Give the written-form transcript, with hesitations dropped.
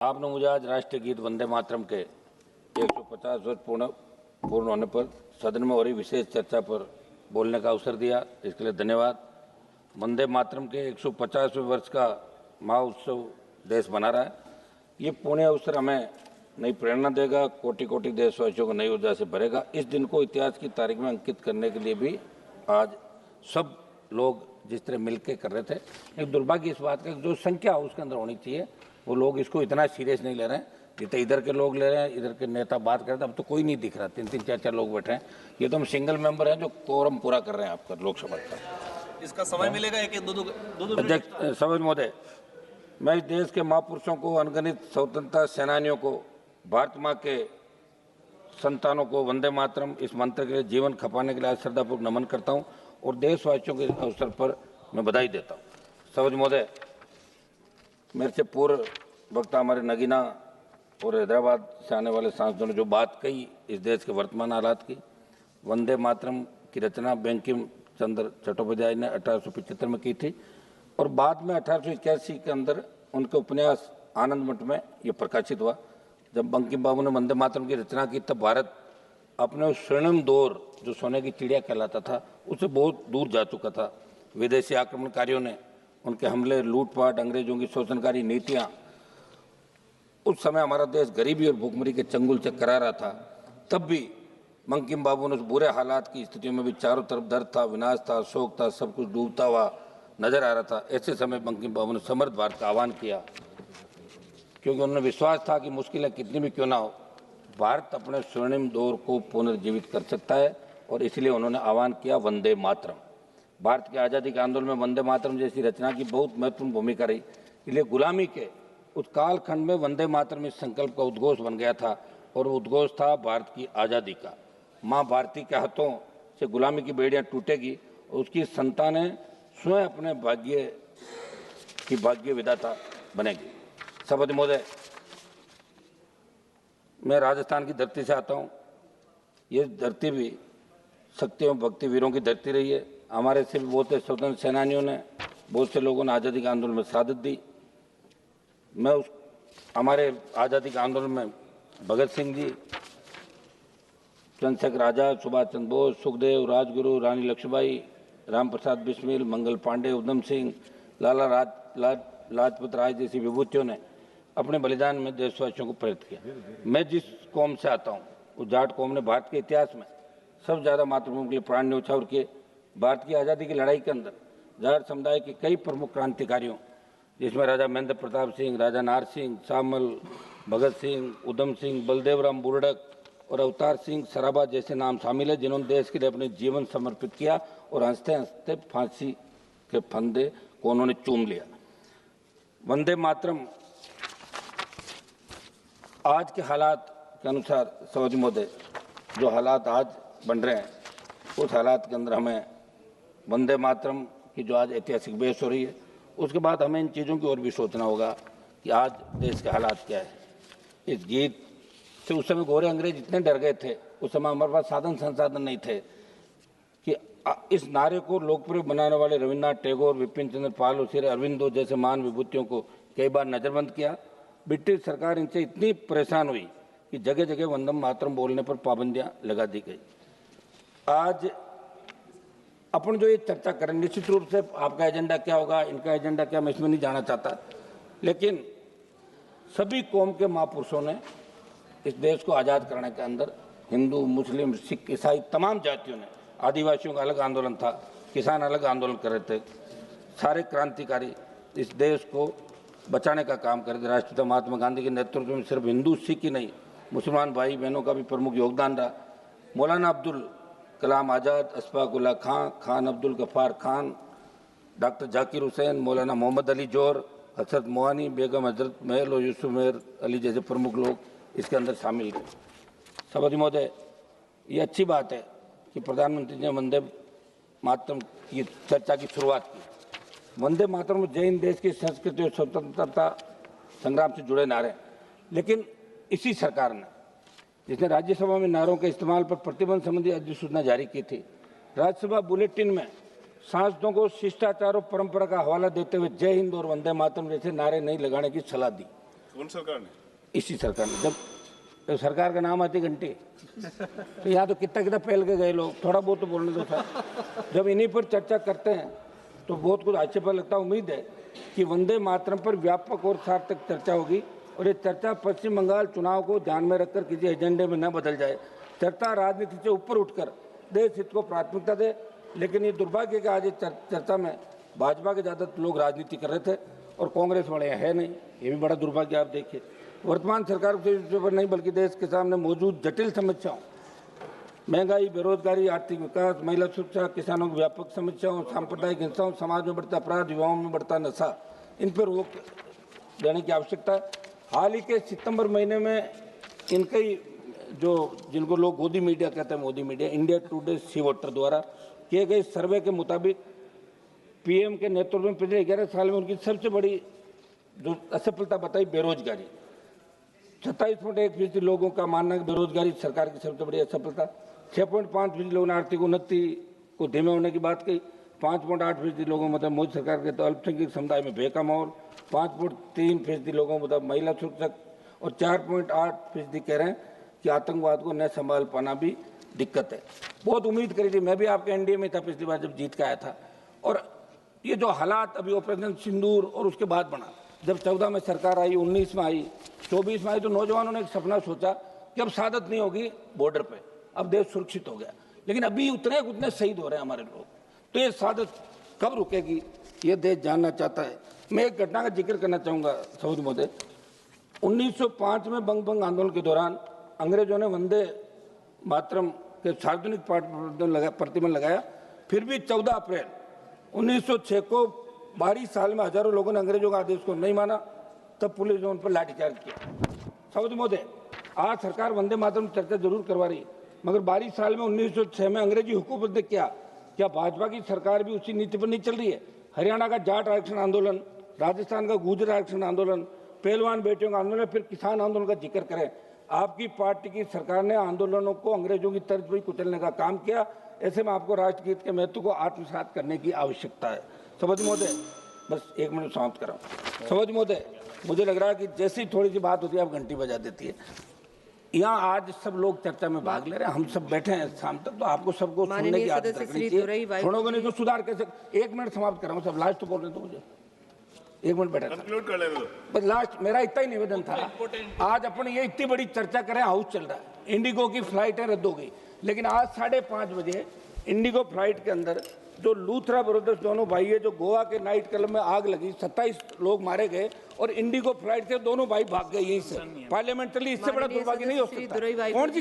आपने मुझे आज राष्ट्रीय गीत वंदे मातरम के 150 वर्ष पूर्ण होने पर सदन में हो रही विशेष चर्चा पर बोलने का अवसर दिया, इसके लिए धन्यवाद। वंदे मातरम के 150वें वर्ष का महोत्सव देश मना रहा है। ये पुण्य अवसर हमें नई प्रेरणा देगा, कोटि कोटि देशवासियों को नई ऊर्जा से भरेगा। इस दिन को इतिहास की तारीख में अंकित करने के लिए भी आज सब लोग जिस तरह मिलकर कर रहे थे, एक दुर्भाग्य इस बात का जो संख्या उसके अंदर होनी चाहिए, वो लोग इसको इतना सीरियस नहीं ले रहे हैं जितने इधर के लोग ले रहे हैं। इधर के नेता बात करते हैं, अब तो कोई नहीं दिख रहा, 3-3, 4-4 लोग बैठे हैं। ये तो हम सिंगल मेंबर हैं जो कोरम पूरा कर रहे हैं आपका लोकसभा का। इसका समय मिलेगा एक दो अध्यक्ष सभा महोदय, मैं इस देश के महापुरुषों को, अनगिनत स्वतंत्रता सेनानियों को, भारत माँ के संतानों को वंदे मातरम इस मंत्र के लिए जीवन खपाने के लिए श्रद्धापूर्वक नमन करता हूँ और देशवासियों के अवसर पर मैं बधाई देता हूँ। सभा महोदय, मेरे से पूर्व वक्ता हमारे नगीना और हैदराबाद से आने वाले सांसदों ने जो बात कही इस देश के वर्तमान हालात की, वंदे मातरम की रचना बंकिम चंद्र चट्टोपाध्याय ने 1875 में की थी और बाद में 1881 के अंदर उनके उपन्यास आनंद मठ में ये प्रकाशित हुआ। जब बंकिम बाबू ने वंदे मातरम की रचना की तब भारत अपने उस स्वर्णिम दौर जो सोने की चिड़िया कहलाता था उससे बहुत दूर जा चुका था। विदेशी आक्रमणकारियों ने उनके हमले, लूटपाट, अंग्रेजों की शोषणकारी नीतियां, उस समय हमारा देश गरीबी और भूखमरी के चंगुल से करा रहा था। तब भी बंकिम बाबू ने उस बुरे हालात की स्थितियों में भी चारों तरफ दर्द था, विनाश था, शोक था, सब कुछ डूबता हुआ नजर आ रहा था। ऐसे समय बंकिम बाबू ने समर्थ भारत का आह्वान किया, क्योंकि उन्होंने विश्वास था कि मुश्किलें कितनी भी क्यों ना हो, भारत अपने स्वर्णिम दौर को पुनर्जीवित कर सकता है और इसलिए उन्होंने आह्वान किया वंदे मातरम। भारत की आज़ादी के आंदोलन में वंदे मातरम जैसी रचना की बहुत महत्वपूर्ण भूमिका रही। इसलिए गुलामी के उस कालखंड में वंदे मातरम इस संकल्प का उद्घोष बन गया था और वो उद्घोष था भारत की आज़ादी का। माँ भारती के हाथों से गुलामी की बेड़ियाँ टूटेगी और उसकी संतानें स्वयं अपने भाग्य विधाता बनेगी। सभापति महोदय, मैं राजस्थान की धरती से आता हूँ। ये धरती भी शक्ति एवं भक्ति वीरों की धरती रही है। हमारे से भी बहुत से स्वतंत्र सेनानियों ने, बहुत से लोगों ने आज़ादी के आंदोलन में शहादत दी। मैं हमारे आज़ादी के आंदोलन में भगत सिंह जी, चंद्रशेखर आजाद, सुभाष चंद्र बोस, सुखदेव, राजगुरु, रानी लक्ष्मीबाई, राम प्रसाद बिस्मिल, मंगल पांडे, उधम सिंह, लाला लाजपत राय जैसी विभूतियों ने अपने बलिदान में देशवासियों को प्रेरित किया। मैं जिस कौम से आता हूँ उस जाट कौम ने भारत के इतिहास में सबसे ज़्यादा मातृभूमि के लिए प्राण न्यौछावर किए। भारत की आज़ादी की लड़ाई के अंदर जाट समुदाय के कई प्रमुख क्रांतिकारियों, जिसमें राजा महेंद्र प्रताप सिंह, राजा नार सिंह, शामल, भगत सिंह, उधम सिंह, बलदेवराम बुर्डक और अवतार सिंह सराबा जैसे नाम शामिल है, जिन्होंने देश के लिए अपने जीवन समर्पित किया और हंसते हंसते फांसी के फंदे को उन्होंने चूम लिया। वंदे मातरम आज के हालात के अनुसार, सभापति महोदय, जो हालात आज बन रहे हैं उस हालात के अंदर हमें वंदे मातरम की जो आज ऐतिहासिक बहस हो रही है उसके बाद हमें इन चीज़ों की ओर भी सोचना होगा कि आज देश के हालात क्या है। इस गीत से उस समय गोरे अंग्रेज इतने डर गए थे, उस समय हमारे पास साधन संसाधन नहीं थे कि इस नारे को लोकप्रिय बनाने वाले रविन्द्रनाथ टैगोर, विपिन चंद्र पाल और श्री अरविंदो जैसे महान विभूतियों को कई बार नज़रबंद किया। ब्रिटिश सरकार इनसे इतनी परेशान हुई कि जगह जगह वंदे मातरम बोलने पर पाबंदियां लगा दी गई। आज अपन जो ये चर्चा करें, निश्चित रूप से आपका एजेंडा क्या होगा, इनका एजेंडा क्या, मैं इसमें नहीं जाना चाहता, लेकिन सभी कौम के महापुरुषों ने इस देश को आज़ाद कराने के अंदर हिंदू, मुस्लिम, सिख, ईसाई तमाम जातियों ने, आदिवासियों का अलग आंदोलन था, किसान अलग आंदोलन कर रहे थे, सारे क्रांतिकारी इस देश को बचाने का काम कर रहे थे। राष्ट्रपिता महात्मा गांधी के नेतृत्व में सिर्फ हिंदू, सिख ही नहीं, मुसलमान भाई बहनों का भी प्रमुख योगदान रहा। मौलाना अब्दुल कलाम आज़ाद, अशफाक उल्लाह खां, खान अब्दुल गफ्फार खान, डॉक्टर जाकिर हुसैन, मौलाना मोहम्मद अली जोर, हजरत मोहानी बेगम, हजरत महल और यूसुफ मेहर अली जैसे प्रमुख लोग इसके अंदर शामिल थे। सभापति महोदय, ये अच्छी बात है कि प्रधानमंत्री ने वंदे मातरम की चर्चा की शुरुआत की। वंदे मातरम जय हिंद देश की संस्कृति और स्वतंत्रता संग्राम से जुड़े नारे, लेकिन इसी सरकार ने, जिसने राज्यसभा में नारों के इस्तेमाल पर प्रतिबंध संबंधी अधिसूचना जारी की थी, राज्यसभा बुलेटिन में सांसदों को शिष्टाचार और परंपरा का हवाला देते हुए जय हिंद और वंदे मातरम जैसे नारे नहीं लगाने की सलाह दी। कौन सरकार ने? इसी सरकार ने। जब सरकार का नाम आती घंटी तो यहाँ तो कितना पहल के गए लोग, थोड़ा बहुत तो बोलने दो सर। जब इन्हीं पर चर्चा करते हैं तो बहुत कुछ आक्षेप लगता है। उम्मीद है कि वंदे मातरम पर व्यापक और सार्थक चर्चा होगी और ये चर्चा पश्चिम बंगाल चुनाव को ध्यान में रखकर किसी एजेंडे में न बदल जाए। चर्चा राजनीति से ऊपर उठकर देश हित को प्राथमिकता दे। लेकिन ये दुर्भाग्य है कि आज इस चर्चा में भाजपा के ज़्यादातर लोग राजनीति कर रहे थे और कांग्रेस वाले है नहीं। ये भी बड़ा दुर्भाग्य। आप देखिए, वर्तमान सरकार के पर नहीं बल्कि देश के सामने मौजूद जटिल समस्याओं, महंगाई, बेरोजगारी, आर्थिक विकास, महिला सुरक्षा, किसानों की व्यापक समस्याओं, सांप्रदायिक हिंसाओं, समाज में बढ़ता अपराध, युवाओं में बढ़ता नशा, इन पर रोक देने की आवश्यकता है। हाल ही के सितंबर महीने में इनके जो जिनको लोग गोदी मीडिया कहते हैं, मोदी मीडिया, इंडिया टुडे सी वोटर द्वारा किए गए सर्वे के मुताबिक पीएम के नेतृत्व में पिछले 11 साल में उनकी सबसे बड़ी जो असफलता बताई बेरोजगारी। 27.1% लोगों का मानना है बेरोजगारी सरकार की सबसे बड़ी असफलता। 6.5% लोगों ने आर्थिक उन्नति को धीमे होने की बात कही। 5.8% लोगों मतलब मोदी सरकार के तो अल्पसंख्यक समुदाय में भय का माहौल। 5.3% लोगों मतलब महिला सुरक्षा और 4.8% कह रहे हैं कि आतंकवाद को न संभाल पाना भी दिक्कत है। बहुत उम्मीद करी थी, मैं भी आपके एनडीए में था पिछली बार जब जीत के आया था। और ये जो हालात अभी ऑपरेशन सिंदूर और उसके बाद बना, जब 14 में सरकार आई, 19 में आई, 24 में आई, तो नौजवानों ने एक सपना सोचा कि अब शहादत नहीं होगी बॉर्डर पे, अब देश सुरक्षित हो गया। लेकिन अभी उतने शहीद हो रहे हैं हमारे लोग, तो ये शहादत कब रुकेगी ये देश जानना चाहता है। मैं एक घटना का जिक्र करना चाहूँगा सऊदी महोदय। 1905 में बंग बंग आंदोलन के दौरान अंग्रेजों ने वंदे मातरम के सार्वजनिक प्रतिबंध लगाया। फिर भी 14 अप्रैल 1906 को 12 साल में हजारों लोगों ने अंग्रेजों के आदेश को नहीं माना, तब पुलिस ने उन पर लाठीचार्ज किया। सऊदी महोदय, आज सरकार वंदे मातरम चर्चा जरूर करवा रही है, मगर 12 साल में 1906 में अंग्रेजी हुकूमत ने क्या भाजपा की सरकार भी उसी नीति पर नहीं चल रही है? हरियाणा का जाट आरक्षण आंदोलन, राजस्थान का गुर्जर आरक्षण आंदोलन, पहलवान बेटियों का आंदोलन, फिर किसान आंदोलन का जिक्र करें। आपकी पार्टी की सरकार ने आंदोलनों को अंग्रेजों की तर्ज पर कुचलने का काम किया। ऐसे में आपको राष्ट्रगीत के महत्व को आत्मसात करने की आवश्यकता है। सभापति महोदय, बस 1 मिनट समाप्त कराऊं। सभापति महोदय, मुझे लग रहा है कि जैसी थोड़ी सी बात होती है आप घंटी बजा देती है। यहाँ आज सब लोग चर्चा में भाग ले रहे हैं, हम सब बैठे हैं शाम तक, तो आपको सबको सुनने की आदत रखनी चाहिए। सुनोगे नहीं तो सुधार कैसे? 1 मिनट समाप्त कराऊं, सब लास्ट तो बोल रहे थे मुझे। 1 मिनट बैठा था, बस लास्ट मेरा इतना ही निवेदन था। आज अपन ये इतनी बड़ी चर्चा करें, हाउस चल रहा है, इंडिगो की फ्लाइटें रद्द हो गई, लेकिन आज 5:30 बजे इंडिगो फ्लाइट के अंदर जो लूथरा ब्रदर्स दोनों भाई है, जो गोवा के नाइट क्लब में आग लगी, 27 लोग मारे गए और इंडिगो फ्लाइट से दोनों भाई भाग गए यहीं से। पार्लियामेंट चली, इससे बड़ा दुर्भाग्य नहीं हो सकता। कौन सी